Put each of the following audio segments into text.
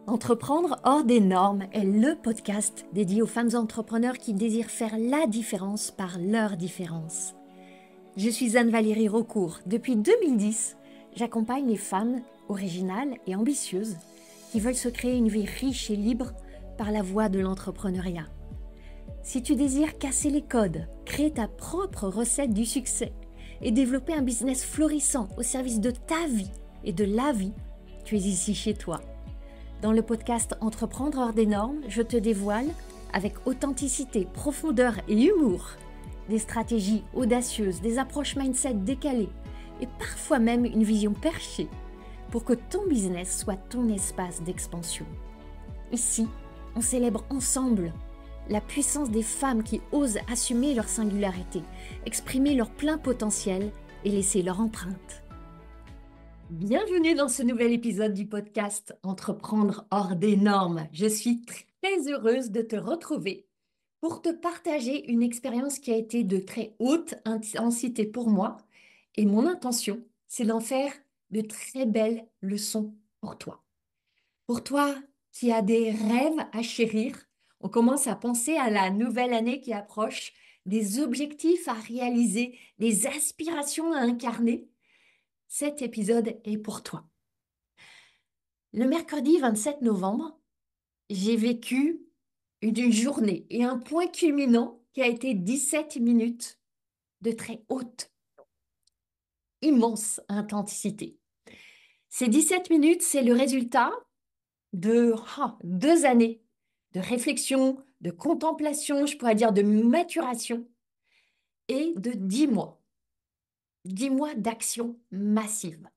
Entreprendre hors des normes est le podcast dédié aux femmes entrepreneurs qui désirent faire la différence par leur différence. Je suis Anne-Valérie Raucourt. Depuis 2010, j'accompagne les femmes originales et ambitieuses qui veulent se créer une vie riche et libre par la voie de l'entrepreneuriat. Si tu désires casser les codes, créer ta propre recette du succès et développer un business florissant au service de ta vie et de la vie, tu es ici chez toi. Dans le podcast Entreprendre hors des normes, je te dévoile, avec authenticité, profondeur et humour, des stratégies audacieuses, des approches mindset décalées et parfois même une vision perchée pour que ton business soit ton espace d'expansion. Ici, on célèbre ensemble la puissance des femmes qui osent assumer leur singularité, exprimer leur plein potentiel et laisser leur empreinte. Bienvenue dans ce nouvel épisode du podcast Entreprendre hors des normes. Je suis très heureuse de te retrouver pour te partager une expérience qui a été de très haute intensité pour moi et mon intention, c'est d'en faire de très belles leçons pour toi. Pour toi qui as des rêves à chérir, on commence à penser à la nouvelle année qui approche, des objectifs à réaliser, des aspirations à incarner. Cet épisode est pour toi. Le mercredi 27 novembre, j'ai vécu une journée et un point culminant qui a été 17 minutes de très haute, immense intensité. Ces 17 minutes, c'est le résultat de 2 années de réflexion, de contemplation, je pourrais dire de maturation, et de 10 mois. 10 mois d'action massive.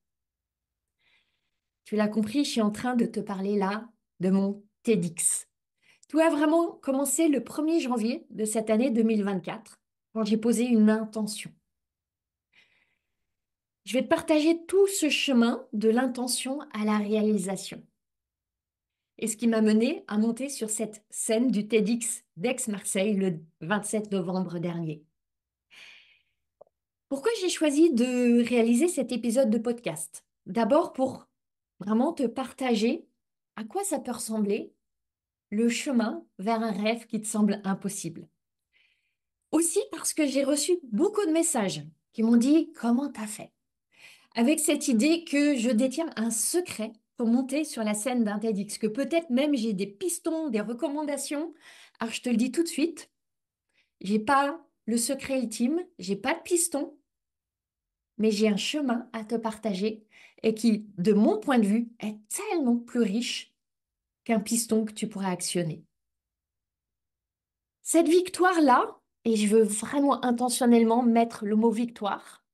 Tu l'as compris, je suis en train de te parler là de mon TEDx. Tout a vraiment commencé le 1er janvier de cette année 2024, quand j'ai posé une intention. Je vais te partager tout ce chemin de l'intention à la réalisation. Et ce qui m'a mené à monter sur cette scène du TEDx d'Aix-Marseille le 27 novembre dernier. Pourquoi j'ai choisi de réaliser cet épisode de podcast? D'abord pour vraiment te partager à quoi ça peut ressembler le chemin vers un rêve qui te semble impossible. Aussi parce que j'ai reçu beaucoup de messages qui m'ont dit comment t'as fait? Avec cette idée que je détiens un secret pour monter sur la scène d'un TEDx, que peut-être même j'ai des pistons, des recommandations. Alors je te le dis tout de suite, j'ai pas le secret ultime, j'ai pas de piston, mais j'ai un chemin à te partager et qui, de mon point de vue, est tellement plus riche qu'un piston que tu pourrais actionner. Cette victoire-là, et je veux vraiment intentionnellement mettre le mot victoire,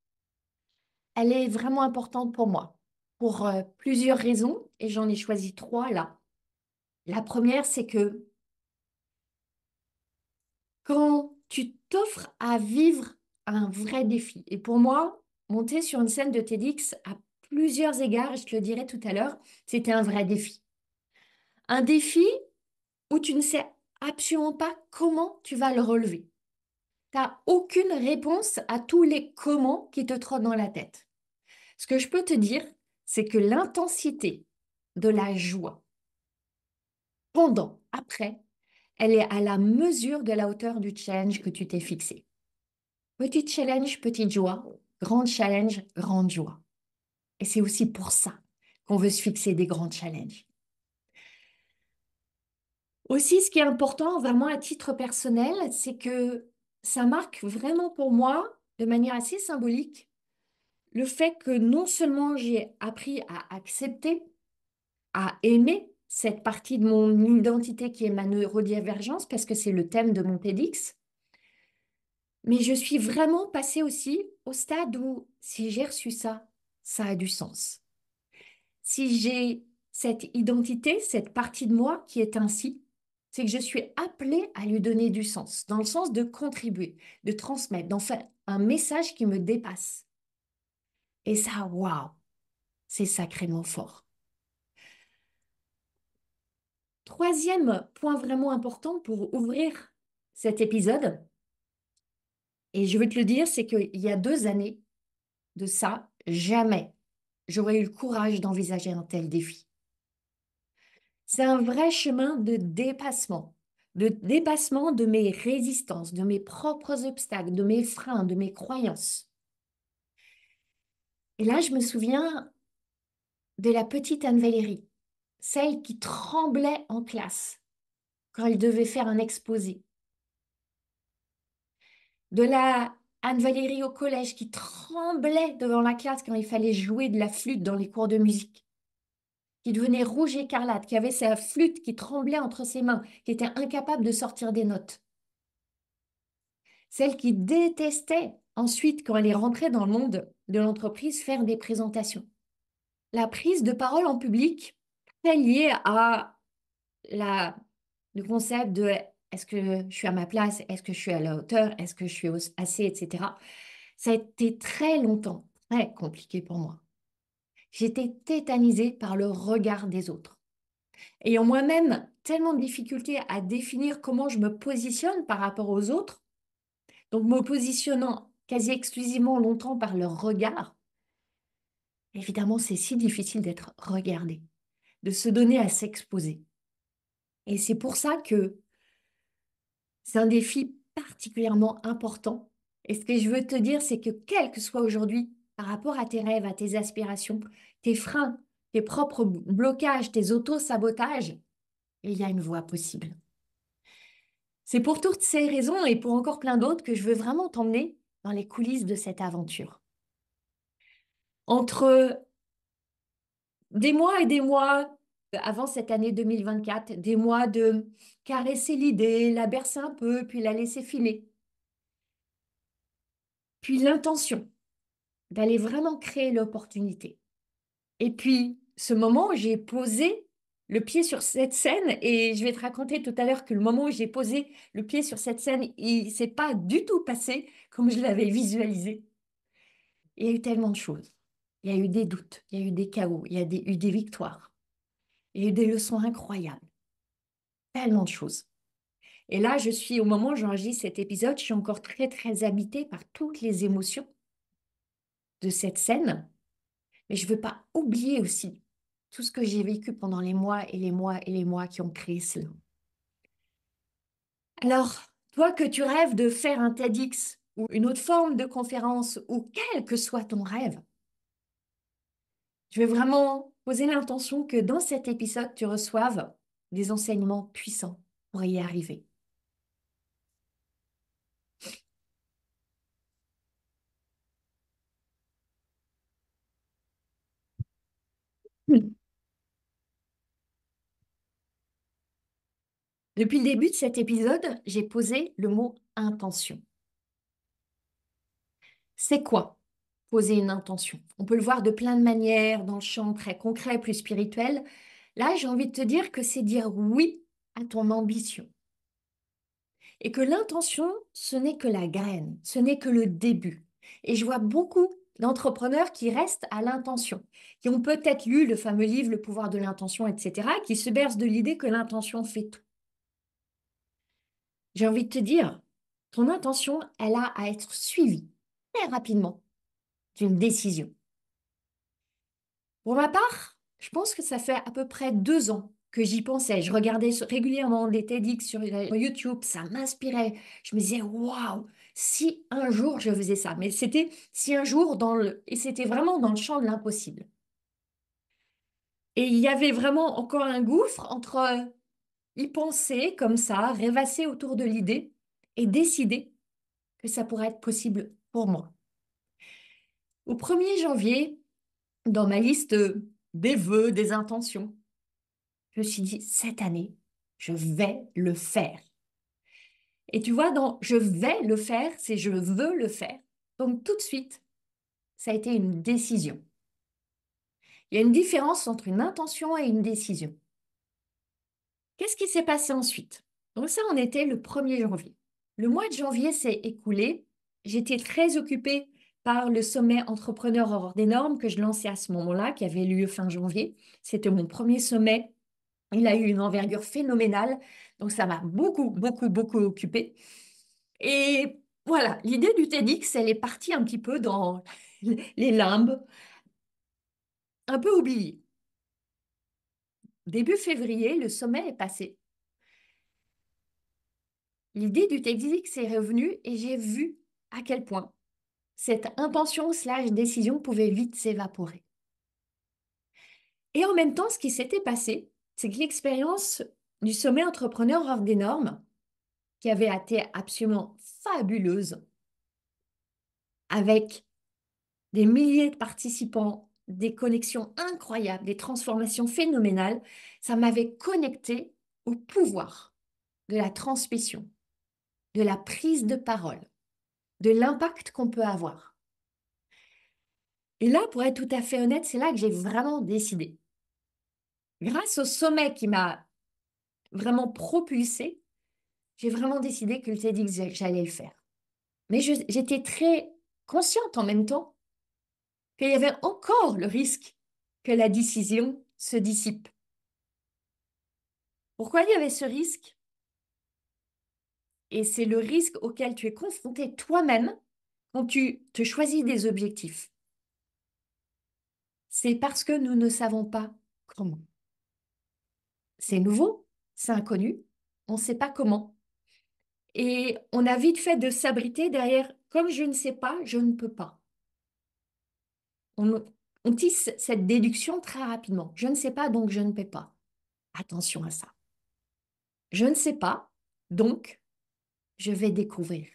elle est vraiment importante pour moi, pour plusieurs raisons, et j'en ai choisi 3 là. La première, c'est que quand tu t'offres à vivre un vrai défi, et pour moi, monter sur une scène de TEDx à plusieurs égards, et je te le dirai tout à l'heure, c'était un vrai défi. Un défi où tu ne sais absolument pas comment tu vas le relever. Tu n'as aucune réponse à tous les comment qui te trottent dans la tête. Ce que je peux te dire, c'est que l'intensité de la joie, pendant, après, elle est à la mesure de la hauteur du challenge que tu t'es fixé. Petit challenge, petite joie. Grand challenge, grande joie. Et c'est aussi pour ça qu'on veut se fixer des grands challenges. Aussi, ce qui est important, vraiment à titre personnel, c'est que ça marque vraiment pour moi, de manière assez symbolique, le fait que non seulement j'ai appris à accepter, à aimer cette partie de mon identité qui est ma neurodivergence, parce que c'est le thème de mon TEDx, mais je suis vraiment passée aussi au stade où si j'ai reçu ça, ça a du sens. Si j'ai cette identité, cette partie de moi qui est ainsi, c'est que je suis appelée à lui donner du sens, dans le sens de contribuer, de transmettre, d'en faire un message qui me dépasse. Et ça, waouh, c'est sacrément fort. Troisième point vraiment important pour ouvrir cet épisode, et je veux te le dire, c'est qu'il y a 2 années de ça, jamais j'aurais eu le courage d'envisager un tel défi. C'est un vrai chemin de dépassement de mes résistances, de mes propres obstacles, de mes freins, de mes croyances. Et là, je me souviens de la petite Anne-Valérie, celle qui tremblait en classe quand elle devait faire un exposé, de la Anne-Valérie au collège qui tremblait devant la classe quand il fallait jouer de la flûte dans les cours de musique, qui devenait rouge écarlate, qui avait sa flûte qui tremblait entre ses mains, qui était incapable de sortir des notes. Celle qui détestait ensuite, quand elle est rentrée dans le monde de l'entreprise, faire des présentations. La prise de parole en public, est liée à le concept de est-ce que je suis à ma place, est-ce que je suis à la hauteur, est-ce que je suis assez, etc. Ça a été très longtemps, très compliqué pour moi. J'étais tétanisée par le regard des autres. Ayant moi-même tellement de difficultés à définir comment je me positionne par rapport aux autres, donc me positionnant quasi exclusivement longtemps par leur regard, évidemment c'est si difficile d'être regardé, de se donner à s'exposer. Et c'est pour ça que c'est un défi particulièrement important. Et ce que je veux te dire, c'est que quel que soit aujourd'hui, par rapport à tes rêves, à tes aspirations, tes freins, tes propres blocages, tes auto-sabotages, il y a une voie possible. C'est pour toutes ces raisons et pour encore plein d'autres que je veux vraiment t'emmener dans les coulisses de cette aventure. Entre des mois et des mois avant cette année 2024, des mois de caresser l'idée, la bercer un peu, puis la laisser filer, puis l'intention d'aller vraiment créer l'opportunité. Et puis, ce moment où j'ai posé le pied sur cette scène, et je vais te raconter tout à l'heure que le moment où j'ai posé le pied sur cette scène, il s'est pas du tout passé comme je l'avais visualisé. Il y a eu tellement de choses. Il y a eu des doutes, il y a eu des chaos, il y a eu des victoires, il y a eu des leçons incroyables, tellement de choses. Et là, je suis, au moment où j'enregistre cet épisode, je suis encore très, très habitée par toutes les émotions de cette scène. Mais je ne veux pas oublier aussi tout ce que j'ai vécu pendant les mois et les mois et les mois qui ont créé cela. Alors, toi que tu rêves de faire un TEDx ou une autre forme de conférence ou quel que soit ton rêve, je vais vraiment poser l'intention que dans cet épisode, tu reçoives des enseignements puissants pour y arriver. Hmm. Depuis le début de cet épisode, j'ai posé le mot intention. C'est quoi poser une intention? On peut le voir de plein de manières, dans le champ très concret, plus spirituel. Là, j'ai envie de te dire que c'est dire oui à ton ambition. Et que l'intention, ce n'est que la graine, ce n'est que le début. Et je vois beaucoup d'entrepreneurs qui restent à l'intention, qui ont peut-être lu le fameux livre Le pouvoir de l'intention, etc., qui se bercent de l'idée que l'intention fait tout. J'ai envie de te dire, ton intention, elle a à être suivie très rapidement d'une décision. Pour ma part, je pense que ça fait à peu près 2 ans que j'y pensais. Je regardais régulièrement des TEDx sur YouTube, ça m'inspirait. Je me disais, waouh, si un jour je faisais ça. Mais c'était si un jour et c'était vraiment dans le champ de l'impossible. Et il y avait vraiment encore un gouffre entre y penser comme ça, rêvasser autour de l'idée et décider que ça pourrait être possible pour moi. Au 1er janvier, dans ma liste des vœux, des intentions, je me suis dit, cette année, je vais le faire. Et tu vois, dans je vais le faire, c'est je veux le faire. Donc tout de suite, ça a été une décision. Il y a une différence entre une intention et une décision. Qu'est-ce qui s'est passé ensuite? Donc ça, on était le 1er janvier. Le mois de janvier s'est écoulé. J'étais très occupée par le sommet entrepreneur hors des normes que je lançais à ce moment-là, qui avait lieu fin janvier. C'était mon premier sommet. Il a eu une envergure phénoménale, donc ça m'a beaucoup, beaucoup, beaucoup occupée. Et voilà, l'idée du TEDx, elle est partie un petit peu dans les limbes, un peu oubliée. début février, le sommet est passé. L'idée du TEDx est revenue et j'ai vu à quel point cette intention slash décision pouvait vite s'évaporer. Et en même temps, ce qui s'était passé, c'est que l'expérience du sommet entrepreneur hors des normes, qui avait été absolument fabuleuse, avec des milliers de participants, des connexions incroyables, des transformations phénoménales, ça m'avait connecté au pouvoir de la transmission, de la prise de parole, de l'impact qu'on peut avoir. Et là, pour être tout à fait honnête, c'est là que j'ai vraiment décidé. Grâce au sommet qui m'a vraiment propulsée, j'ai vraiment décidé que le TEDx, j'allais le faire. Mais j'étais très consciente en même temps qu'il y avait encore le risque que la décision se dissipe. Pourquoi il y avait ce risque? Et c'est le risque auquel tu es confronté toi-même quand tu te choisis des objectifs. C'est parce que nous ne savons pas comment. C'est nouveau, c'est inconnu, on ne sait pas comment. Et on a vite fait de s'abriter derrière, comme je ne sais pas, je ne peux pas. On, on tisse cette déduction très rapidement. Je ne sais pas, donc je ne peux pas. Attention à ça. Je ne sais pas, donc je vais découvrir.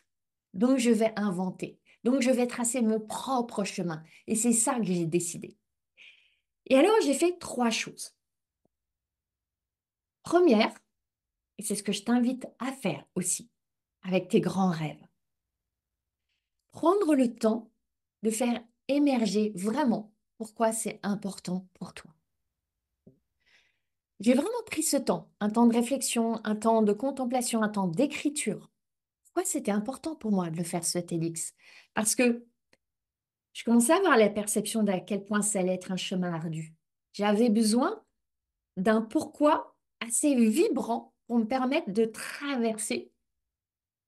Donc je vais inventer. Donc je vais tracer mon propre chemin. Et c'est ça que j'ai décidé. Et alors j'ai fait trois choses. Première, et c'est ce que je t'invite à faire aussi, avec tes grands rêves, prendre le temps de faire émerger vraiment pourquoi c'est important pour toi. J'ai vraiment pris ce temps, un temps de réflexion, un temps de contemplation, un temps d'écriture. Pourquoi c'était important pour moi de le faire ce TEDx? Parce que je commençais à avoir la perception d'à quel point ça allait être un chemin ardu. J'avais besoin d'un pourquoi assez vibrant pour me permettre de traverser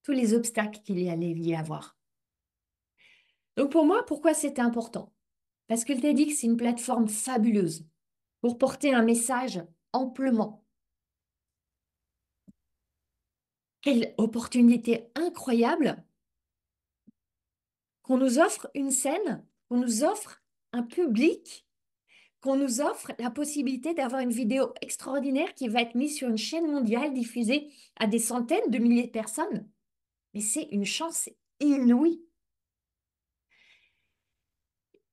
tous les obstacles qu'il y allait y avoir. Donc pour moi, pourquoi c'était important? Parce que le TEDx, c'est une plateforme fabuleuse pour porter un message amplement. Quelle opportunité incroyable qu'on nous offre une scène, qu'on nous offre un public, qu'on nous offre la possibilité d'avoir une vidéo extraordinaire qui va être mise sur une chaîne mondiale, diffusée à des centaines de milliers de personnes. Mais c'est une chance inouïe.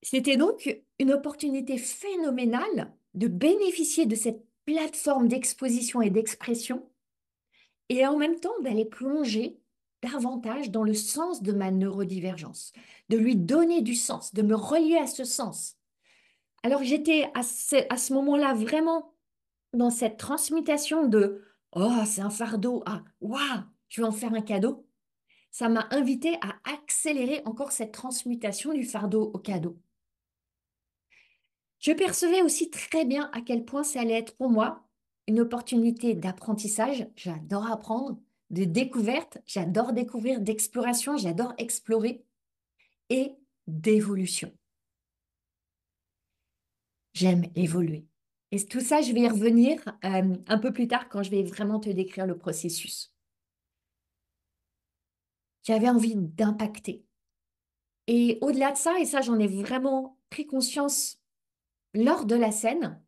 C'était donc une opportunité phénoménale de bénéficier de cette plateforme d'exposition et d'expression et en même temps d'aller plonger davantage dans le sens de ma neurodivergence, de lui donner du sens, de me relier à ce sens. Alors j'étais à ce moment-là vraiment dans cette transmutation de «Oh, c'est un fardeau» à «Waouh, je vais en faire un cadeau». Ça m'a invité à accélérer encore cette transmutation du fardeau au cadeau. Je percevais aussi très bien à quel point ça allait être pour moi une opportunité d'apprentissage. J'adore apprendre, de découverte, j'adore découvrir, d'exploration, j'adore explorer et d'évolution. J'aime évoluer. Et tout ça, je vais y revenir un peu plus tard quand je vais vraiment te décrire le processus. J'avais envie d'impacter. Et au-delà de ça, et ça j'en ai vraiment pris conscience lors de la scène,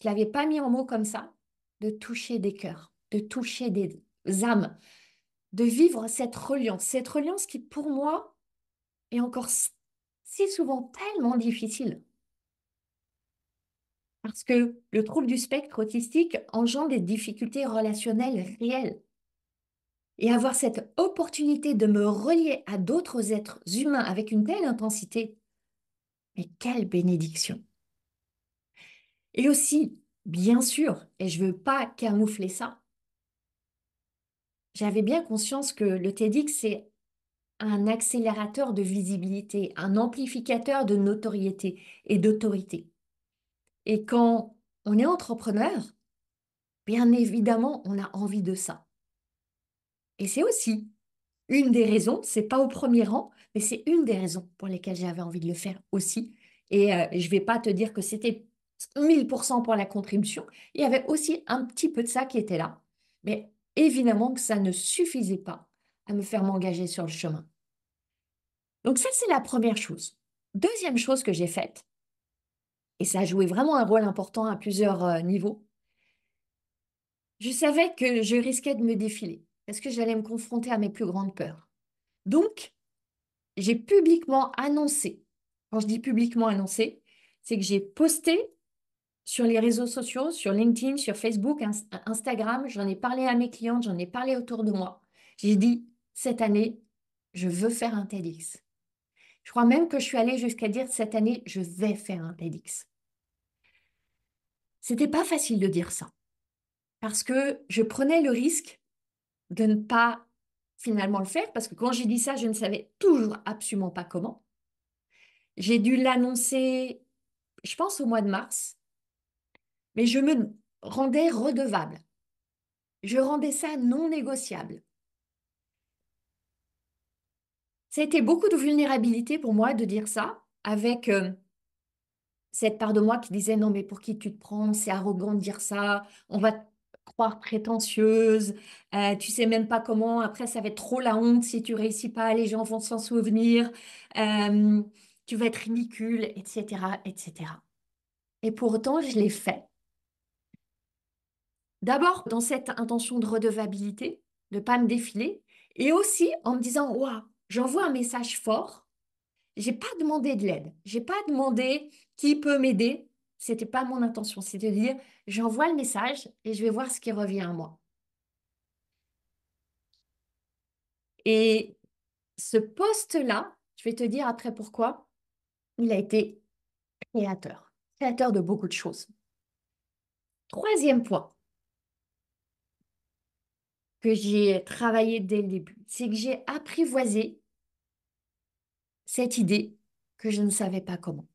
je ne l'avais pas mis en mots comme ça, de toucher des cœurs, de toucher des âmes, de vivre cette reliance qui pour moi est encore si souvent tellement difficile. Parce que le trouble du spectre autistique engendre des difficultés relationnelles réelles. Et avoir cette opportunité de me relier à d'autres êtres humains avec une telle intensité, mais quelle bénédiction! Et aussi, bien sûr, et je ne veux pas camoufler ça, j'avais bien conscience que le TEDx, c'est un accélérateur de visibilité, un amplificateur de notoriété et d'autorité. Et quand on est entrepreneur, bien évidemment, on a envie de ça. Et c'est aussi une des raisons, c'est pas au premier rang, mais c'est une des raisons pour lesquelles j'avais envie de le faire aussi. Et je vais pas te dire que c'était 1000% pour la contribution. Il y avait aussi un petit peu de ça qui était là. Mais évidemment que ça ne suffisait pas à me faire m'engager sur le chemin. Donc ça, c'est la première chose. Deuxième chose que j'ai faite, et ça a joué vraiment un rôle important à plusieurs niveaux, je savais que je risquais de me défiler parce que j'allais me confronter à mes plus grandes peurs. Donc, j'ai publiquement annoncé, quand je dis publiquement annoncé, c'est que j'ai posté sur les réseaux sociaux, sur LinkedIn, sur Facebook, Instagram, j'en ai parlé à mes clientes, j'en ai parlé autour de moi. J'ai dit, cette année, je veux faire un TEDx. Je crois même que je suis allée jusqu'à dire, cette année, je vais faire un TEDx. C'était pas facile de dire ça, parce que je prenais le risque de ne pas finalement le faire, parce que quand j'ai dit ça, je ne savais toujours absolument pas comment. J'ai dû l'annoncer, je pense, au mois de mars, mais je me rendais redevable. Je rendais ça non négociable. Ça a été beaucoup de vulnérabilité pour moi de dire ça, avec cette part de moi qui disait non, mais pour qui tu te prends? C'est arrogant de dire ça, on va te croire prétentieuse, tu sais même pas comment, après ça va être trop la honte si tu réussis pas, les gens vont s'en souvenir, euh, tu vas être ridicule, etc., etc. Et pourtant, je l'ai fait. D'abord, dans cette intention de redevabilité, de ne pas me défiler, et aussi en me disant, waouh, j'envoie un message fort. J'ai pas demandé de l'aide. J'ai pas demandé qui peut m'aider. C'était pas mon intention. C'est de dire, j'envoie le message et je vais voir ce qui revient à moi. Et ce poste-là, je vais te dire après pourquoi, il a été créateur. Créateur de beaucoup de choses. Troisième point que j'ai travaillé dès le début, c'est que j'ai apprivoisé cette idée que je ne savais pas comment.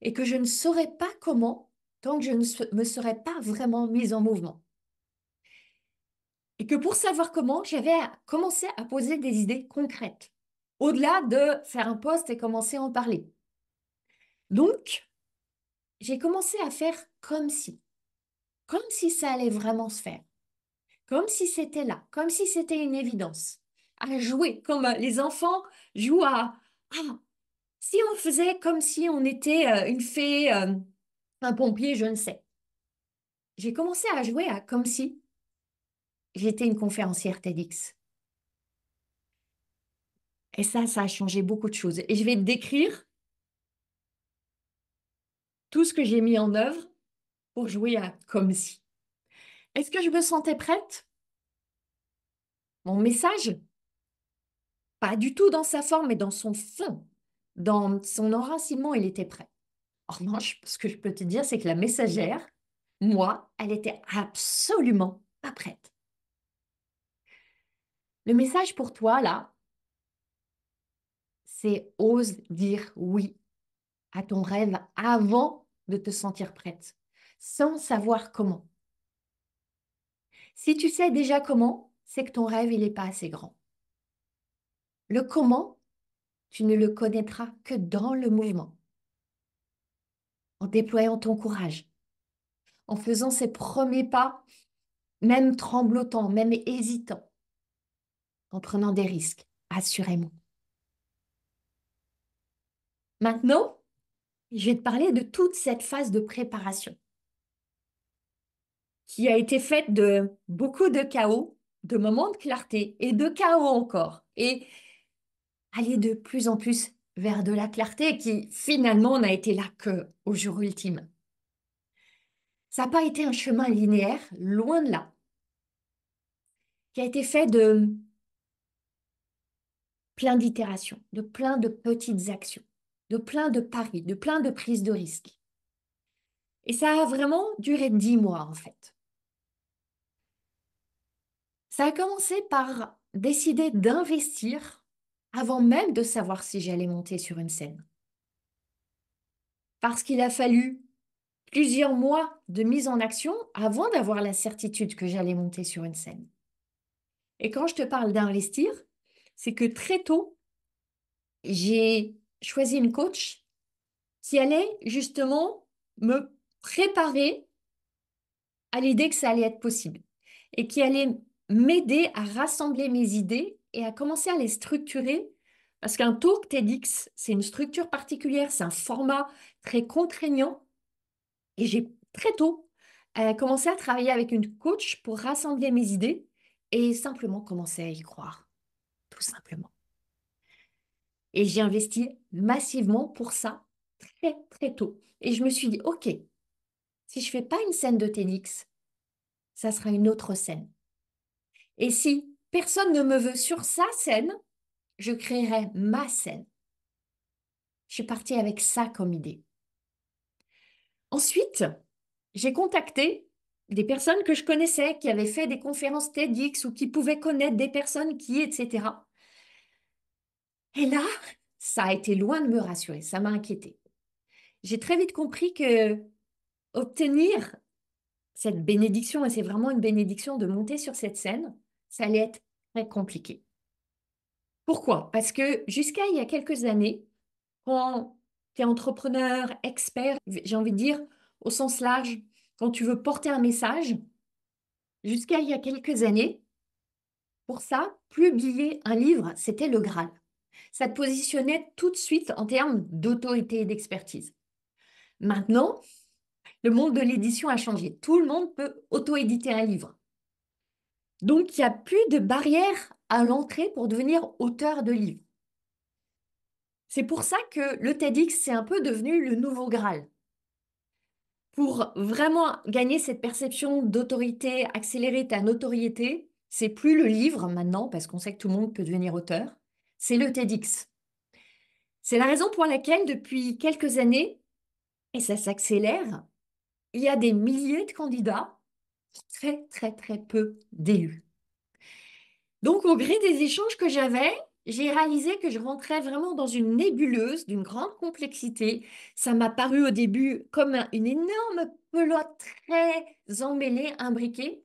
Et que je ne saurais pas comment tant que je ne me serais pas vraiment mise en mouvement. Et que pour savoir comment, j'avais commencé à poser des idées concrètes, au-delà de faire un post et commencer à en parler. Donc, j'ai commencé à faire comme si ça allait vraiment se faire, comme si c'était là, comme si c'était une évidence, à jouer, comme les enfants jouent ah, si on faisait comme si on était une fée, un pompier, je ne sais. J'ai commencé à jouer à comme si j'étais une conférencière TEDx. Et ça a changé beaucoup de choses. Et je vais te décrire tout ce que j'ai mis en œuvre pour jouer à comme si. Est-ce que je me sentais prête? Mon message, pas du tout dans sa forme, mais dans son fond, dans son enracinement, il était prêt. En revanche, ce que je peux te dire, c'est que la messagère, moi, elle était absolument pas prête. Le message pour toi, là, c'est ose dire oui à ton rêve avant de te sentir prête, sans savoir comment. Si tu sais déjà comment, c'est que ton rêve, il n'est pas assez grand. Le comment, tu ne le connaîtras que dans le mouvement, en déployant ton courage, en faisant ces premiers pas, même tremblotants, même hésitants, en prenant des risques, assurément. Maintenant, je vais te parler de toute cette phase de préparation qui a été faite de beaucoup de chaos, de moments de clarté et de chaos encore. Et aller de plus en plus vers de la clarté qui finalement n'a été là que au jour ultime. Ça n'a pas été un chemin linéaire, loin de là, qui a été fait de plein d'itérations, de plein de petites actions, de plein de paris, de plein de prises de risques. Et ça a vraiment duré 10 mois en fait. Ça a commencé par décider d'investir avant même de savoir si j'allais monter sur une scène. Parce qu'il a fallu plusieurs mois de mise en action avant d'avoir la certitude que j'allais monter sur une scène. Et quand je te parle d'investir, c'est que très tôt, j'ai choisi une coach qui allait justement me préparer à l'idée que ça allait être possible et qui allait m'aider à rassembler mes idées et à commencer à les structurer. Parce qu'un talk TEDx, c'est une structure particulière, c'est un format très contraignant. Et j'ai très tôt commencé à travailler avec une coach pour rassembler mes idées et simplement commencer à y croire, tout simplement. Et j'ai investi massivement pour ça très très tôt. Et je me suis dit, OK, si je fais pas une scène de TEDx, ça sera une autre scène. Et si personne ne me veut sur sa scène, je créerai ma scène. Je suis partie avec ça comme idée. Ensuite, j'ai contacté des personnes que je connaissais, qui avaient fait des conférences TEDx ou qui pouvaient connaître des personnes qui, etc. Et là, ça a été loin de me rassurer, ça m'a inquiétée. J'ai très vite compris que obtenir cette bénédiction, et c'est vraiment une bénédiction de monter sur cette scène, ça allait être très compliqué. Pourquoi? Parce que jusqu'à il y a quelques années, quand tu es entrepreneur, expert, j'ai envie de dire au sens large, quand tu veux porter un message, jusqu'à il y a quelques années, pour ça, publier un livre, c'était le Graal. Ça te positionnait tout de suite en termes d'autorité et d'expertise. Maintenant, le monde de l'édition a changé. Tout le monde peut auto-éditer un livre. Donc, il n'y a plus de barrière à l'entrée pour devenir auteur de livre. C'est pour ça que le TEDx, c'est un peu devenu le nouveau Graal. Pour vraiment gagner cette perception d'autorité, accélérer ta notoriété, c'est plus le livre maintenant, parce qu'on sait que tout le monde peut devenir auteur, c'est le TEDx. C'est la raison pour laquelle, depuis quelques années, et ça s'accélère, il y a des milliers de candidats, très très très peu d'élus. Donc, au gré des échanges que j'avais, j'ai réalisé que je rentrais vraiment dans une nébuleuse d'une grande complexité. Ça m'a paru au début comme une énorme pelote très emmêlée, imbriquée.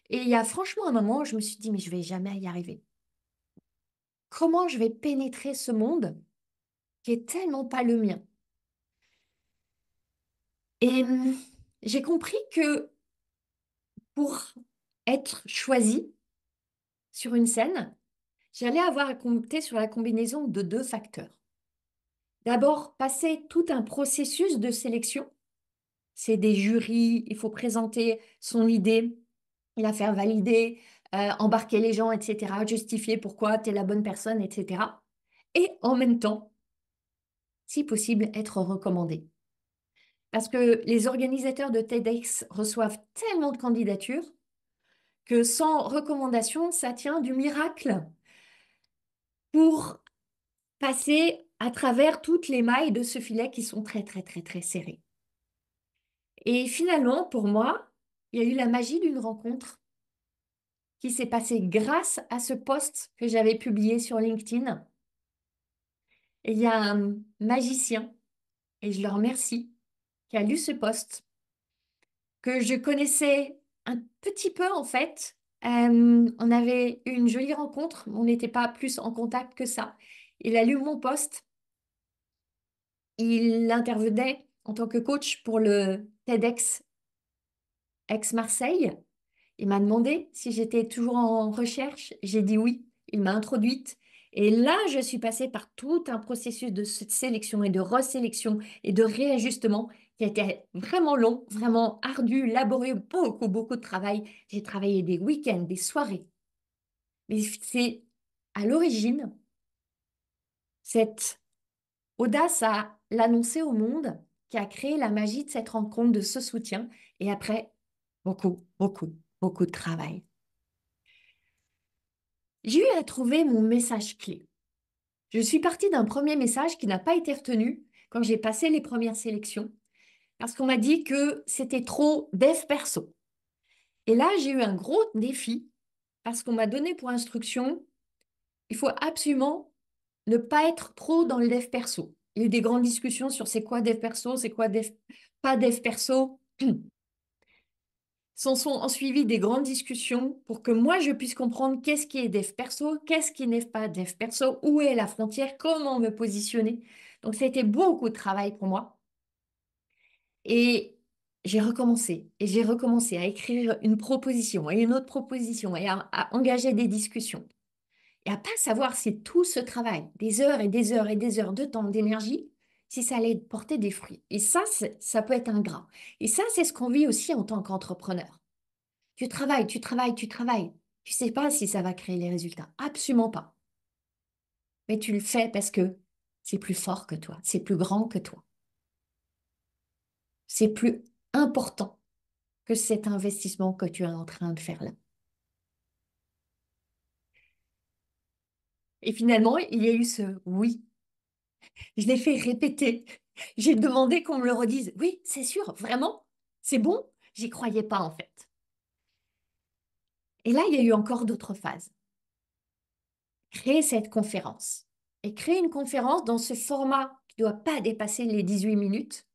Et il y a franchement un moment où je me suis dit, mais je vais jamais y arriver. Comment je vais pénétrer ce monde qui est tellement pas le mien? Et j'ai compris que pour être choisi sur une scène, j'allais avoir à compter sur la combinaison de deux facteurs. D'abord, passer tout un processus de sélection. C'est des jurys, il faut présenter son idée, la faire valider, embarquer les gens, etc., justifier pourquoi tu es la bonne personne, etc. Et en même temps, si possible, être recommandé. Parce que les organisateurs de TEDx reçoivent tellement de candidatures que sans recommandation, ça tient du miracle pour passer à travers toutes les mailles de ce filet qui sont très, très, très, très serrées. Et finalement, pour moi, il y a eu la magie d'une rencontre qui s'est passée grâce à ce post que j'avais publié sur LinkedIn. Et il y a un magicien, et je le remercie, qui a lu ce post, que je connaissais un petit peu en fait. On avait eu une jolie rencontre, on n'était pas plus en contact que ça. Il a lu mon post, il intervenait en tant que coach pour le TEDx Aix-Marseille. Il m'a demandé si j'étais toujours en recherche. J'ai dit oui. Il m'a introduite. Et là, je suis passée par tout un processus de sélection et de resélection et de réajustement qui a été vraiment long, vraiment ardu, laborieux, beaucoup, beaucoup de travail. J'ai travaillé des week-ends, des soirées. Mais c'est à l'origine cette audace à l'annoncer au monde qui a créé la magie de cette rencontre, de ce soutien. Et après, beaucoup, beaucoup, beaucoup de travail. J'ai eu à trouver mon message clé. Je suis partie d'un premier message qui n'a pas été retenu quand j'ai passé les premières sélections, parce qu'on m'a dit que c'était trop dev perso. Et là, j'ai eu un gros défi, parce qu'on m'a donné pour instruction, il faut absolument ne pas être trop dans le dev perso. Il y a eu des grandes discussions sur c'est quoi dev perso, c'est quoi pas dev perso. S'en sont en suivi des grandes discussions pour que moi je puisse comprendre qu'est-ce qui est dev perso, qu'est-ce qui n'est pas dev perso, où est la frontière, comment me positionner. Donc ça a été beaucoup de travail pour moi. Et j'ai recommencé, et j'ai recommencé à écrire une proposition et une autre proposition et à engager des discussions. Et à pas savoir si tout ce travail, des heures et des heures et des heures de temps, d'énergie, si ça allait porter des fruits. Et ça, ça peut être ingrat. Et ça, c'est ce qu'on vit aussi en tant qu'entrepreneur. Tu travailles, tu travailles, tu travailles. Tu sais pas si ça va créer les résultats. Absolument pas. Mais tu le fais parce que c'est plus fort que toi, c'est plus grand que toi, c'est plus important que cet investissement que tu es en train de faire là. Et finalement, il y a eu ce oui. Je l'ai fait répéter. J'ai demandé qu'on me le redise. Oui, c'est sûr, vraiment, c'est bon. J'y croyais pas en fait. Et là, il y a eu encore d'autres phases. Créer cette conférence. Et créer une conférence dans ce format qui ne doit pas dépasser les 18 minutes.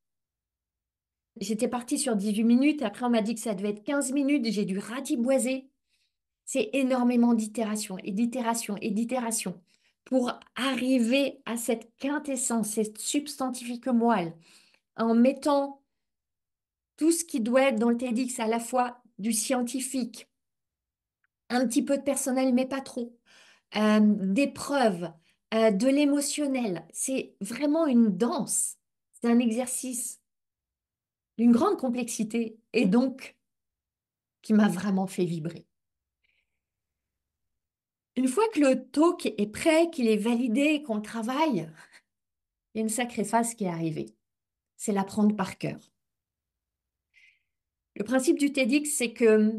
J'étais partie sur 18 minutes, après on m'a dit que ça devait être 15 minutes, j'ai dû ratiboiser. C'est énormément d'itération et d'itération et d'itération pour arriver à cette quintessence, cette substantifique moelle, en mettant tout ce qui doit être dans le TEDx, à la fois du scientifique, un petit peu de personnel, mais pas trop, des preuves, de l'émotionnel. C'est vraiment une danse. C'est un exercice d'une grande complexité et donc qui m'a vraiment fait vibrer. Une fois que le talk est prêt, qu'il est validé, qu'on le travaille, il y a une sacrée phase qui est arrivée. C'est l'apprendre par cœur. Le principe du TEDx, c'est que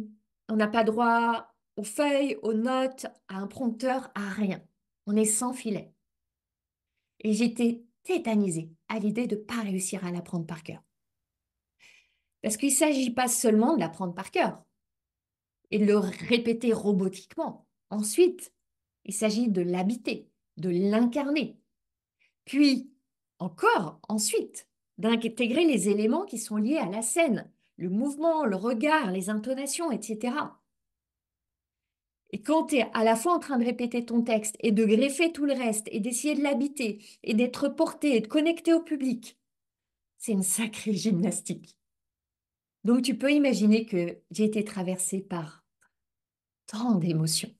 on n'a pas droit aux feuilles, aux notes, à un prompteur, à rien. On est sans filet. Et j'étais tétanisée à l'idée de ne pas réussir à l'apprendre par cœur. Parce qu'il ne s'agit pas seulement de l'apprendre par cœur et de le répéter robotiquement. Ensuite, il s'agit de l'habiter, de l'incarner. Puis, encore, ensuite, d'intégrer les éléments qui sont liés à la scène, le mouvement, le regard, les intonations, etc. Et quand tu es à la fois en train de répéter ton texte et de greffer tout le reste et d'essayer de l'habiter et d'être porté et de connecter au public, c'est une sacrée gymnastique. Donc tu peux imaginer que j'ai été traversée par tant d'émotions.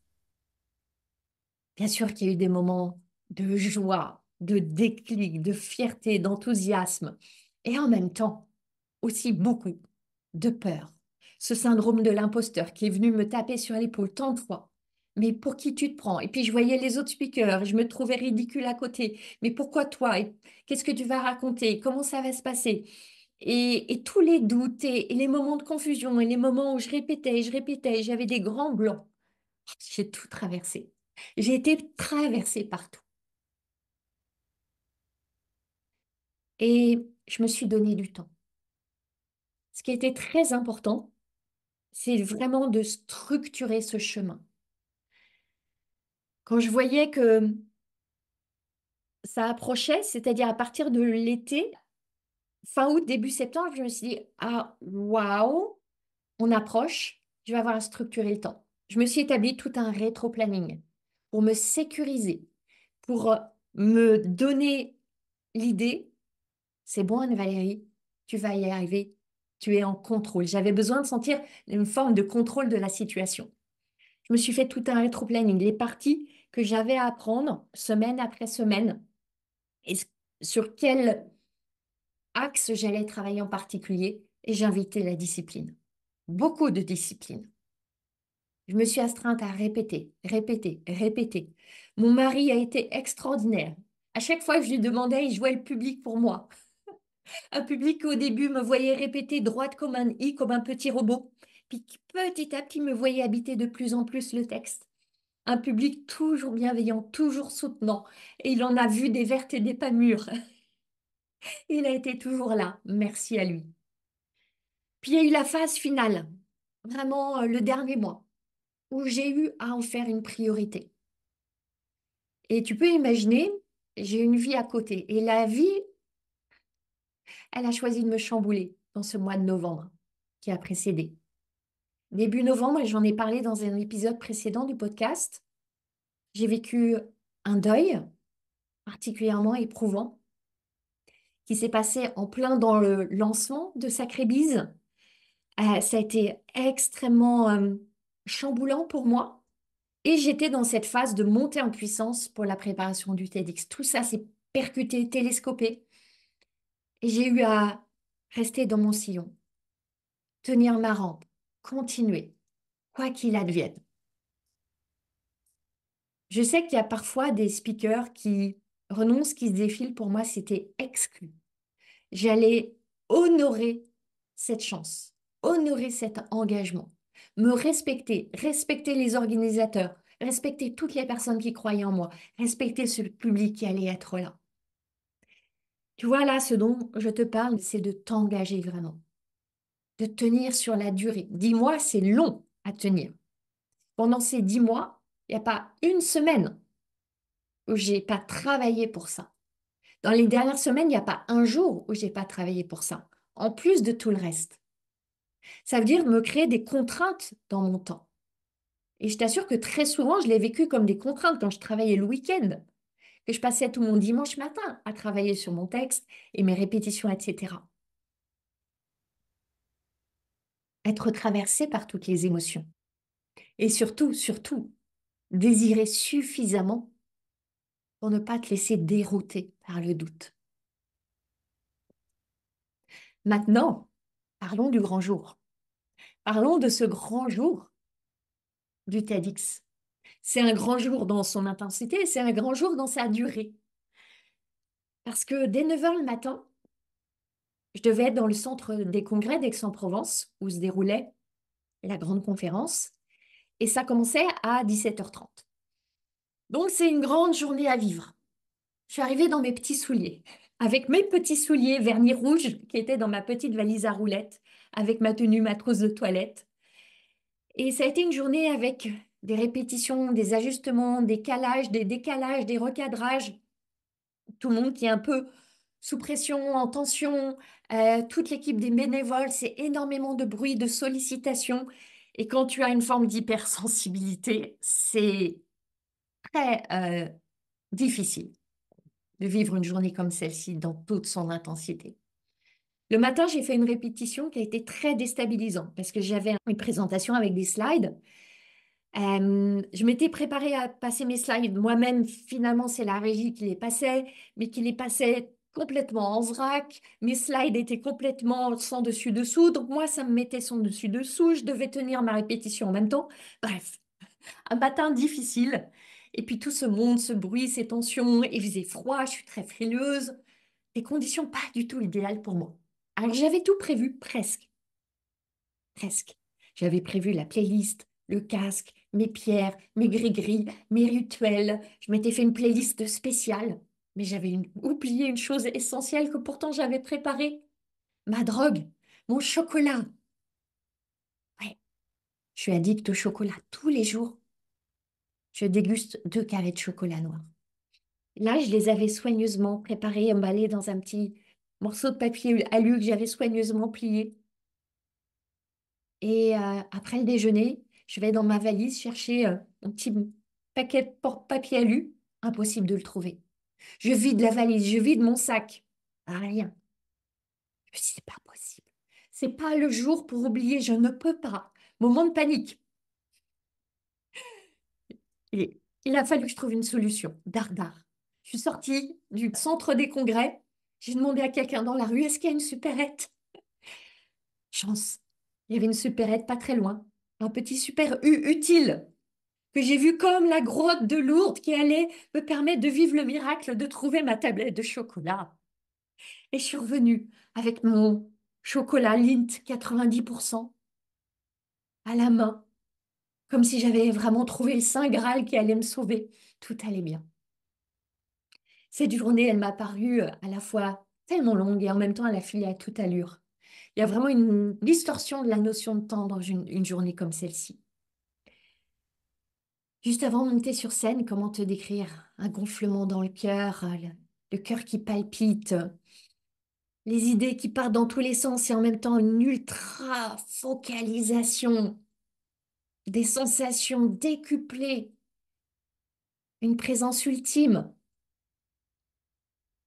Bien sûr qu'il y a eu des moments de joie, de déclic, de fierté, d'enthousiasme, et en même temps aussi beaucoup de peur. Ce syndrome de l'imposteur qui est venu me taper sur l'épaule tant de fois. Mais pour qui tu te prends? Et puis je voyais les autres speakers, et je me trouvais ridicule à côté. Mais pourquoi toi? Et qu'est-ce que tu vas raconter? Comment ça va se passer? Et tous les doutes et les moments de confusion et les moments où je répétais, et j'avais des grands blancs. J'ai tout traversé. J'ai été traversée partout. Et je me suis donné du temps. Ce qui était très important, c'est vraiment de structurer ce chemin. Quand je voyais que ça approchait, c'est-à-dire à partir de l'été, fin août, début septembre, je me suis dit, ah, waouh, on approche, je vais avoir à structurer le temps. Je me suis établi tout un rétro-planning pour me sécuriser, pour me donner l'idée, c'est bon, Anne-Valérie, tu vas y arriver, tu es en contrôle. J'avais besoin de sentir une forme de contrôle de la situation. Je me suis fait tout un rétro-planning, les parties que j'avais à apprendre semaine après semaine et sur quel axe j'allais travailler en particulier et j'invitais la discipline. Beaucoup de discipline. Je me suis astreinte à répéter, répéter, répéter. Mon mari a été extraordinaire. À chaque fois que je lui demandais, il jouait le public pour moi. Un public qui au début me voyait répéter droite comme un i, comme un petit robot, puis qui petit à petit me voyait habiter de plus en plus le texte. Un public toujours bienveillant, toujours soutenant. Et il en a vu des vertes et des pas mûres. Il a été toujours là. Merci à lui. Puis il y a eu la phase finale, vraiment le dernier mois, où j'ai eu à en faire une priorité. Et tu peux imaginer, j'ai une vie à côté. Et la vie, elle a choisi de me chambouler dans ce mois de novembre qui a précédé. Début novembre, et j'en ai parlé dans un épisode précédent du podcast, j'ai vécu un deuil particulièrement éprouvant. qui s'est passé en plein dans le lancement de Sacré Bise. Ça a été extrêmement chamboulant pour moi. Et j'étais dans cette phase de montée en puissance pour la préparation du TEDx. Tout ça s'est percuté, télescopé. Et j'ai eu à rester dans mon sillon, tenir ma rampe, continuer, quoi qu'il advienne. Je sais qu'il y a parfois des speakers qui renoncent, qui se défilent. Pour moi, c'était exclu. J'allais honorer cette chance, honorer cet engagement, me respecter, respecter les organisateurs, respecter toutes les personnes qui croyaient en moi, respecter ce public qui allait être là. Tu vois, là, ce dont je te parle, c'est de t'engager vraiment, de tenir sur la durée. 10 mois, c'est long à tenir. Pendant ces 10 mois, il n'y a pas une semaine où j'ai pas travaillé pour ça. Dans les dernières semaines, il n'y a pas un jour où j'ai pas travaillé pour ça, en plus de tout le reste. Ça veut dire me créer des contraintes dans mon temps. Et je t'assure que très souvent, je l'ai vécu comme des contraintes quand je travaillais le week-end, que je passais tout mon dimanche matin à travailler sur mon texte et mes répétitions, etc. Être traversé par toutes les émotions. Et surtout, surtout, désirer suffisamment pour ne pas te laisser dérouter par le doute. Maintenant, parlons du grand jour. Parlons de ce grand jour du TEDx. C'est un grand jour dans son intensité, c'est un grand jour dans sa durée. Parce que dès 9 heures le matin, je devais être dans le centre des congrès d'Aix-en-Provence, où se déroulait la grande conférence, et ça commençait à 17h30. Donc c'est une grande journée à vivre. Je suis arrivée dans mes petits souliers, avec mes petits souliers vernis rouge qui étaient dans ma petite valise à roulettes, avec ma tenue matrose de toilette. Et ça a été une journée avec des répétitions, des ajustements, des calages, des décalages, des recadrages. Tout le monde qui est un peu sous pression, en tension, toute l'équipe des bénévoles, c'est énormément de bruit, de sollicitations. Et quand tu as une forme d'hypersensibilité, c'est très difficile de vivre une journée comme celle-ci dans toute son intensité. Le matin, j'ai fait une répétition qui a été très déstabilisante parce que j'avais une présentation avec des slides. Je m'étais préparée à passer mes slides moi-même. Finalement, c'est la régie qui les passait, mais qui les passait complètement en vrac. Mes slides étaient complètement sans dessus-dessous. Donc moi, ça me mettait sans dessus-dessous. Je devais tenir ma répétition en même temps. Bref, un matin difficile. Et puis tout ce monde, ce bruit, ces tensions. Il faisait froid, je suis très frileuse. Des conditions pas du tout idéales pour moi. Alors j'avais tout prévu, presque. Presque. J'avais prévu la playlist, le casque, mes pierres, mes gris-gris, mes rituels. Je m'étais fait une playlist spéciale. Mais j'avais oublié une chose essentielle que pourtant j'avais préparée. Ma drogue, mon chocolat. Ouais, je suis addict au chocolat tous les jours. Je déguste 2 carrés de chocolat noir. Là, je les avais soigneusement préparés, emballés dans un petit morceau de papier alu que j'avais soigneusement plié. Et après le déjeuner, je vais dans ma valise chercher un petit paquet de papier alu. Impossible de le trouver. Je vide la valise, je vide mon sac. Rien. Je me suis dit, c'est pas possible. C'est pas le jour pour oublier, je ne peux pas. Moment de panique. Et il a fallu que je trouve une solution. Dardard. Je suis sortie du centre des congrès. J'ai demandé à quelqu'un dans la rue, est-ce qu'il y a une supérette? Chance. Il y avait une supérette pas très loin. Un petit super U utile que j'ai vu comme la grotte de Lourdes qui allait me permettre de vivre le miracle de trouver ma tablette de chocolat. Et je suis revenue avec mon chocolat Lindt 90% à la main, comme si j'avais vraiment trouvé le Saint Graal qui allait me sauver. Tout allait bien. Cette journée, elle m'a paru à la fois tellement longue et en même temps elle a filé à toute allure. Il y a vraiment une distorsion de la notion de temps dans une journée comme celle-ci. Juste avant de monter sur scène, comment te décrire? Un gonflement dans le cœur, le cœur qui palpite, les idées qui partent dans tous les sens et en même temps une ultra focalisation, des sensations décuplées, une présence ultime.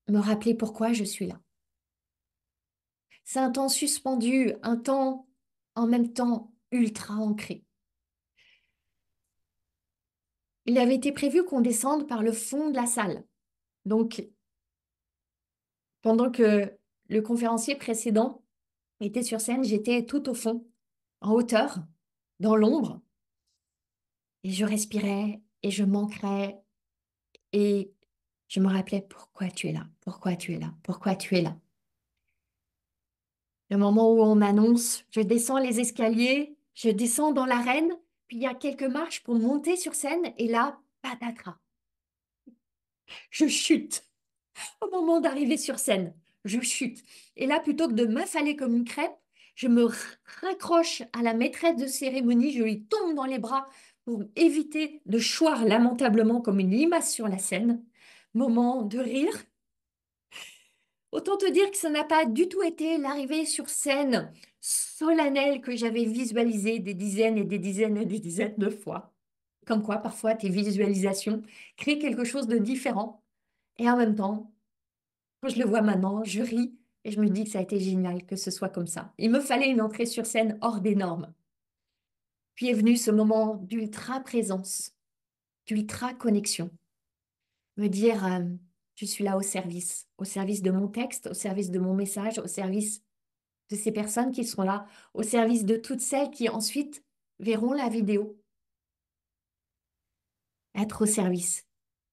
Me rappeler pourquoi je suis là. C'est un temps suspendu, un temps en même temps ultra ancré. Il avait été prévu qu'on descende par le fond de la salle. Donc, pendant que le conférencier précédent était sur scène, j'étais tout au fond, en hauteur, dans l'ombre, et je respirais et je manquerais et je me rappelais pourquoi tu es là, pourquoi tu es là, pourquoi tu es là. Le moment où on m'annonce, je descends les escaliers, je descends dans l'arène, puis il y a quelques marches pour monter sur scène, et là, patatras, je chute au moment d'arriver sur scène. Je chute. Et là, plutôt que de m'affaler comme une crêpe, je me raccroche à la maîtresse de cérémonie, je lui tombe dans les bras pour éviter de choir lamentablement comme une limace sur la scène. Moment de rire. Autant te dire que ça n'a pas du tout été l'arrivée sur scène solennelle que j'avais visualisée des dizaines et des dizaines et des dizaines de fois. Comme quoi, parfois, tes visualisations créent quelque chose de différent. Et en même temps, quand je le vois maintenant, je ris et je me dis que ça a été génial que ce soit comme ça. Il me fallait une entrée sur scène hors des normes. Puis est venu ce moment d'ultra présence, d'ultra connexion. Me dire, je suis là au service de mon texte, au service de mon message, au service de ces personnes qui seront là, au service de toutes celles qui ensuite verront la vidéo. Être au service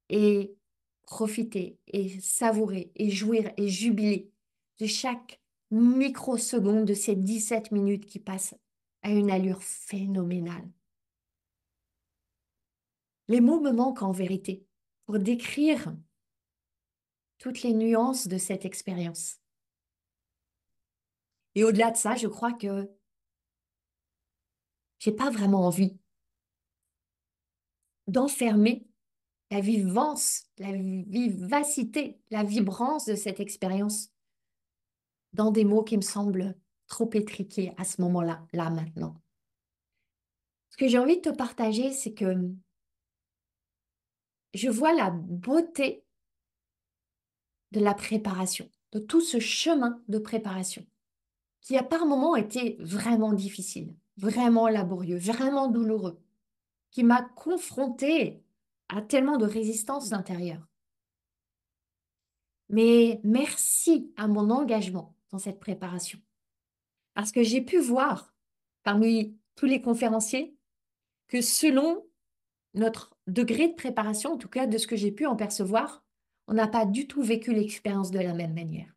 et profiter et savourer et jouir et jubiler de chaque microseconde de ces 17 minutes qui passent à une allure phénoménale. Les mots me manquent en vérité pour décrire toutes les nuances de cette expérience. Et au-delà de ça, je crois que j'ai pas vraiment envie d'enfermer la vivance, la vivacité, la vibrance de cette expérience dans des mots qui me semblent trop étriqués à ce moment-là, là maintenant. Ce que j'ai envie de te partager, c'est que je vois la beauté de la préparation, de tout ce chemin de préparation, qui a par moments été vraiment difficile, vraiment laborieux, vraiment douloureux, qui m'a confrontée à tellement de résistance intérieure. Mais merci à mon engagement dans cette préparation. Parce que j'ai pu voir parmi tous les conférenciers que selon notre degré de préparation, en tout cas de ce que j'ai pu en percevoir, on n'a pas du tout vécu l'expérience de la même manière.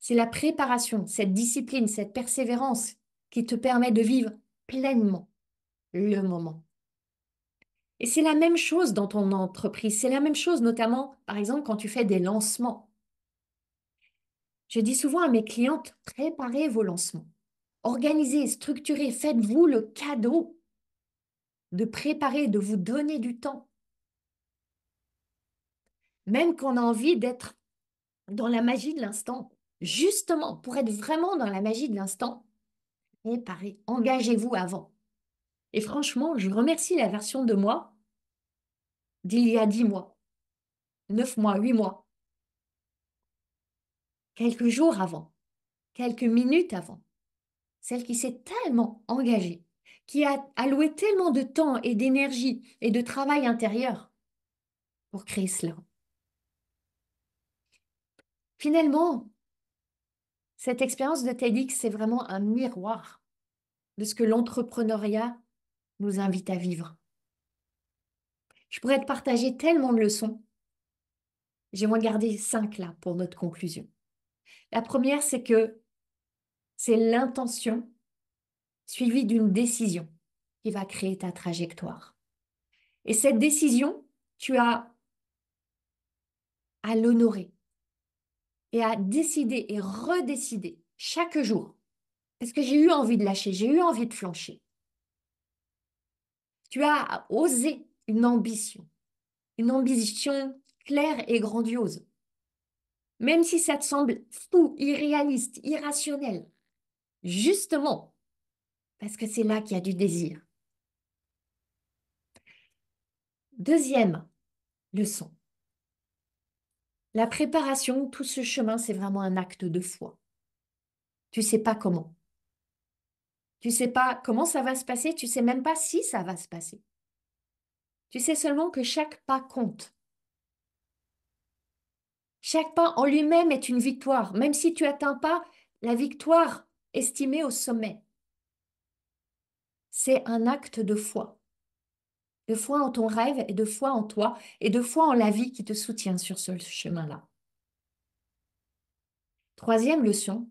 C'est la préparation, cette discipline, cette persévérance qui te permet de vivre pleinement le moment. Et c'est la même chose dans ton entreprise, c'est la même chose notamment, par exemple, quand tu fais des lancements. Je dis souvent à mes clientes, préparez vos lancements. Organisez, structurez, faites-vous le cadeau de préparer, de vous donner du temps. Même qu'on a envie d'être dans la magie de l'instant, justement, pour être vraiment dans la magie de l'instant, préparez, engagez-vous avant. Et franchement, je remercie la version de moi d'il y a 10 mois, 9 mois, 8 mois, quelques jours avant, quelques minutes avant, celle qui s'est tellement engagée, qui a alloué tellement de temps et d'énergie et de travail intérieur pour créer cela. Finalement, cette expérience de TEDx, c'est vraiment un miroir de ce que l'entrepreneuriat nous invite à vivre. Je pourrais te partager tellement de leçons. J'aimerais garder 5 là pour notre conclusion. La première, c'est que c'est l'intention suivie d'une décision qui va créer ta trajectoire. Et cette décision, tu as à l'honorer et à décider et redécider chaque jour. Parce que j'ai eu envie de lâcher, j'ai eu envie de flancher. Tu as osé une ambition claire et grandiose. Même si ça te semble fou, irréaliste, irrationnel, justement, parce que c'est là qu'il y a du désir. Deuxième leçon, la préparation, tout ce chemin, c'est vraiment un acte de foi. Tu sais pas comment. Tu sais pas comment ça va se passer, tu sais même pas si ça va se passer. Tu sais seulement que chaque pas compte. Chaque pas en lui-même est une victoire, même si tu atteins pas la victoire estimée au sommet. C'est un acte de foi en ton rêve et de foi en toi et de foi en la vie qui te soutient sur ce chemin-là. Troisième leçon,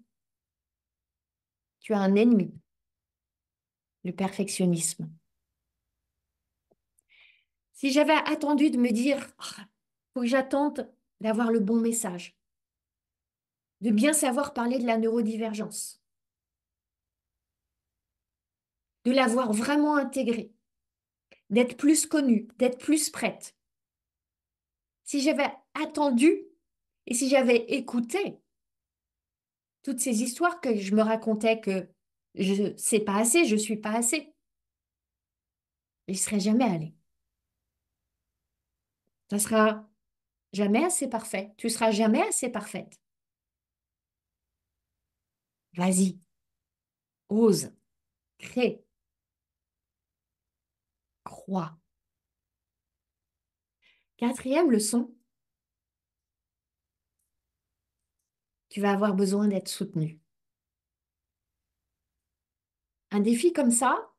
tu as un ennemi, le perfectionnisme. Si j'avais attendu de me dire, ah, faut que j'attende d'avoir le bon message, de bien savoir parler de la neurodivergence, de l'avoir vraiment intégrée, d'être plus connue, d'être plus prête. Si j'avais attendu et si j'avais écouté toutes ces histoires que je me racontais que je sais pas assez, je suis pas assez, je ne serais jamais allée. Ça sera jamais assez parfait. Tu seras jamais assez parfaite. Vas-y, ose, crée, crois. Quatrième leçon, tu vas avoir besoin d'être soutenu. Un défi comme ça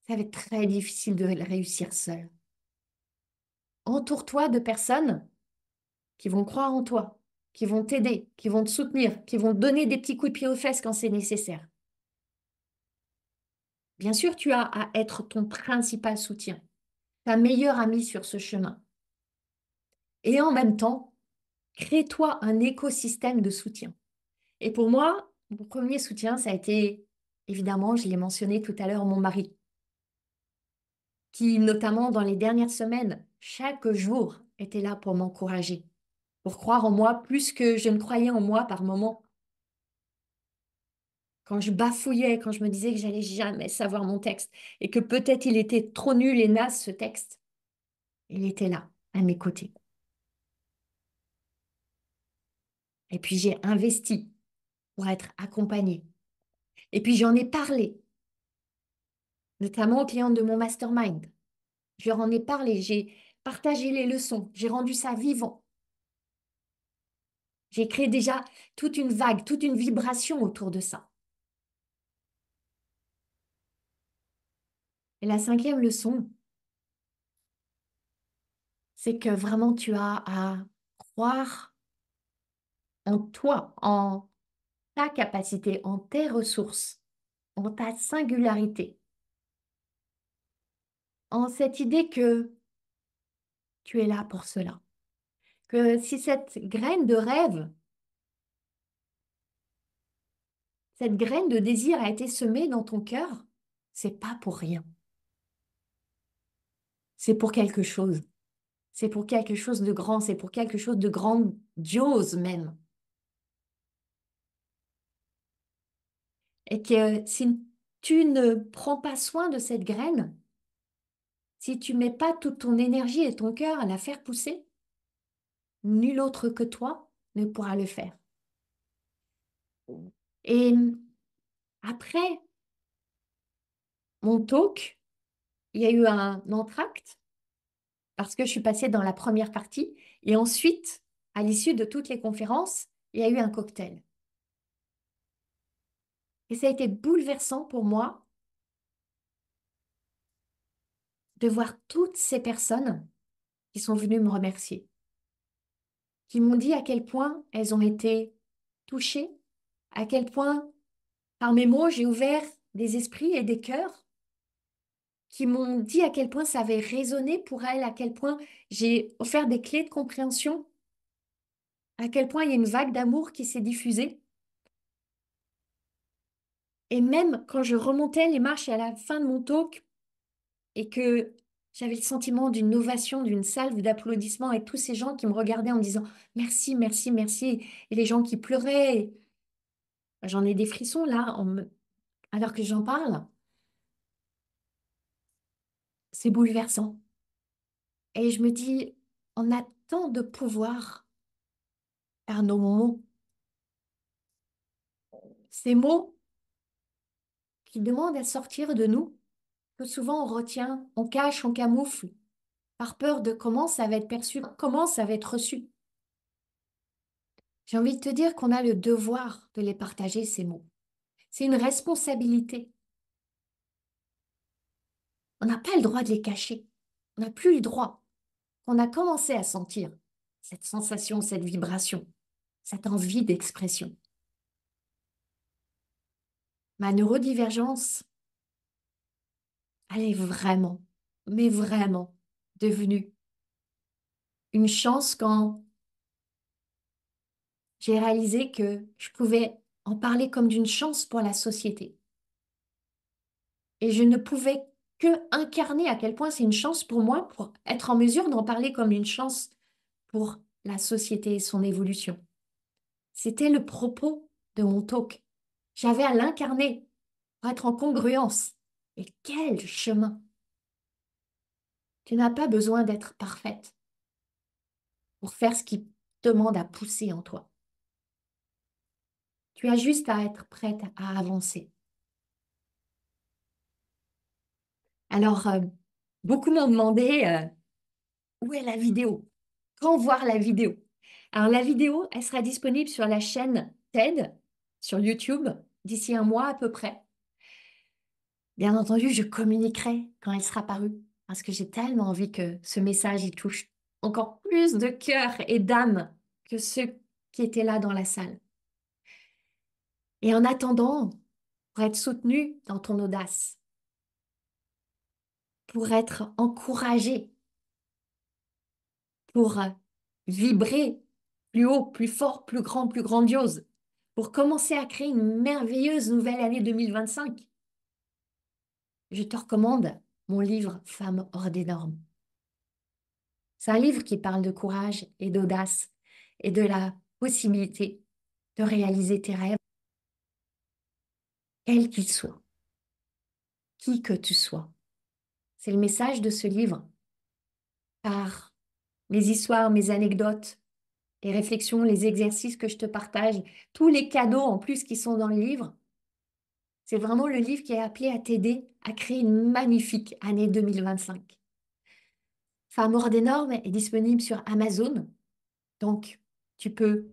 va être très difficile de le réussir seul. Entoure-toi de personnes qui vont croire en toi, qui vont t'aider, qui vont te soutenir, qui vont te donner des petits coups de pied aux fesses quand c'est nécessaire. Bien sûr, tu as à être ton principal soutien, ta meilleure amie sur ce chemin. Et en même temps, crée-toi un écosystème de soutien. Et pour moi, mon premier soutien, ça a été, évidemment, je l'ai mentionné tout à l'heure, mon mari, qui, notamment dans les dernières semaines, chaque jour, était là pour m'encourager, pour croire en moi plus que je ne croyais en moi par moments. Quand je bafouillais, quand je me disais que j'allais jamais savoir mon texte et que peut-être il était trop nul et naze ce texte, il était là, à mes côtés. Et puis j'ai investi pour être accompagnée. Et puis j'en ai parlé, notamment aux clientes de mon mastermind. Je leur en ai parlé, j'ai partagé les leçons, j'ai rendu ça vivant. J'ai créé déjà toute une vague, toute une vibration autour de ça. Et la cinquième leçon, c'est que vraiment tu as à croire en toi, en ta capacité, en tes ressources, en ta singularité, en cette idée que tu es là pour cela. Que si cette graine de rêve, cette graine de désir a été semée dans ton cœur, c'est pas pour rien. C'est pour quelque chose. C'est pour quelque chose de grand, c'est pour quelque chose de grandiose même. Et que si tu ne prends pas soin de cette graine, si tu mets pas toute ton énergie et ton cœur à la faire pousser, nul autre que toi ne pourra le faire. Et après mon talk, il y a eu un entracte parce que je suis passée dans la première partie. Et ensuite, à l'issue de toutes les conférences, il y a eu un cocktail. Et ça a été bouleversant pour moi de voir toutes ces personnes qui sont venues me remercier, qui m'ont dit à quel point elles ont été touchées, à quel point, par mes mots, j'ai ouvert des esprits et des cœurs, qui m'ont dit à quel point ça avait résonné pour elles, à quel point j'ai offert des clés de compréhension, à quel point il y a une vague d'amour qui s'est diffusée. Et même quand je remontais les marches à la fin de mon talk et que j'avais le sentiment d'une ovation, d'une salve d'applaudissements et tous ces gens qui me regardaient en me disant merci, merci, merci, et les gens qui pleuraient, j'en ai des frissons là alors que j'en parle, c'est bouleversant. Et je me dis, on a tant de pouvoir par nos mots. Ces mots qui demandent à sortir de nous, que souvent on retient, on cache, on camoufle, par peur de comment ça va être perçu, comment ça va être reçu. J'ai envie de te dire qu'on a le devoir de les partager, ces mots. C'est une responsabilité. On n'a pas le droit de les cacher. On n'a plus le droit. On a commencé à sentir cette sensation, cette vibration, cette envie d'expression. Ma neurodivergence, elle est vraiment, mais vraiment devenue une chance quand j'ai réalisé que je pouvais en parler comme d'une chance pour la société. Et je ne pouvais que incarner à quel point c'est une chance pour moi, pour être en mesure d'en parler comme une chance pour la société et son évolution. C'était le propos de mon talk. J'avais à l'incarner pour être en congruence. Et quel chemin! Tu n'as pas besoin d'être parfaite pour faire ce qui demande à pousser en toi. Tu as juste à être prête à avancer. Alors, beaucoup m'ont demandé où est la vidéo? Quand voir la vidéo? Alors, la vidéo, elle sera disponible sur la chaîne TED, sur YouTube, d'ici un mois à peu près. Bien entendu, je communiquerai quand elle sera parue, parce que j'ai tellement envie que ce message y touche encore plus de cœur et d'âme que ceux qui étaient là dans la salle. Et en attendant, pour être soutenu dans ton audace, pour être encouragé, pour vibrer plus haut, plus fort, plus grand, plus grandiose, pour commencer à créer une merveilleuse nouvelle année 2025, je te recommande mon livre Femmes hors des normes. C'est un livre qui parle de courage et d'audace et de la possibilité de réaliser tes rêves, quels qu'ils soient, qui que tu sois. C'est le message de ce livre par mes histoires, mes anecdotes, les réflexions, les exercices que je te partage, tous les cadeaux en plus qui sont dans le livre. C'est vraiment le livre qui est appelé à t'aider à créer une magnifique année 2025. Femmes hors des normes est disponible sur Amazon. Donc, tu peux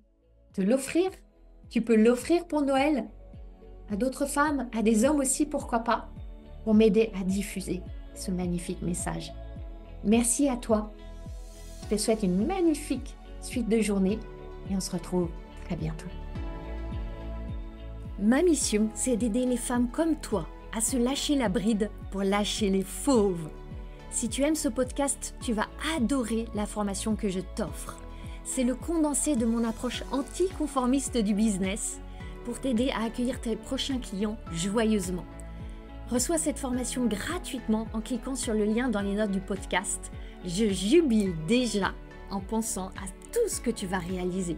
te l'offrir. Tu peux l'offrir pour Noël à d'autres femmes, à des hommes aussi, pourquoi pas, pour m'aider à diffuser ce magnifique message. Merci à toi. Je te souhaite une magnifique suite de journée et on se retrouve très bientôt. Ma mission, c'est d'aider les femmes comme toi à se lâcher la bride pour lâcher les fauves. Si tu aimes ce podcast, tu vas adorer la formation que je t'offre. C'est le condensé de mon approche anticonformiste du business pour t'aider à accueillir tes prochains clients joyeusement. Reçois cette formation gratuitement en cliquant sur le lien dans les notes du podcast. Je jubile déjà en pensant à tout ce que tu vas réaliser.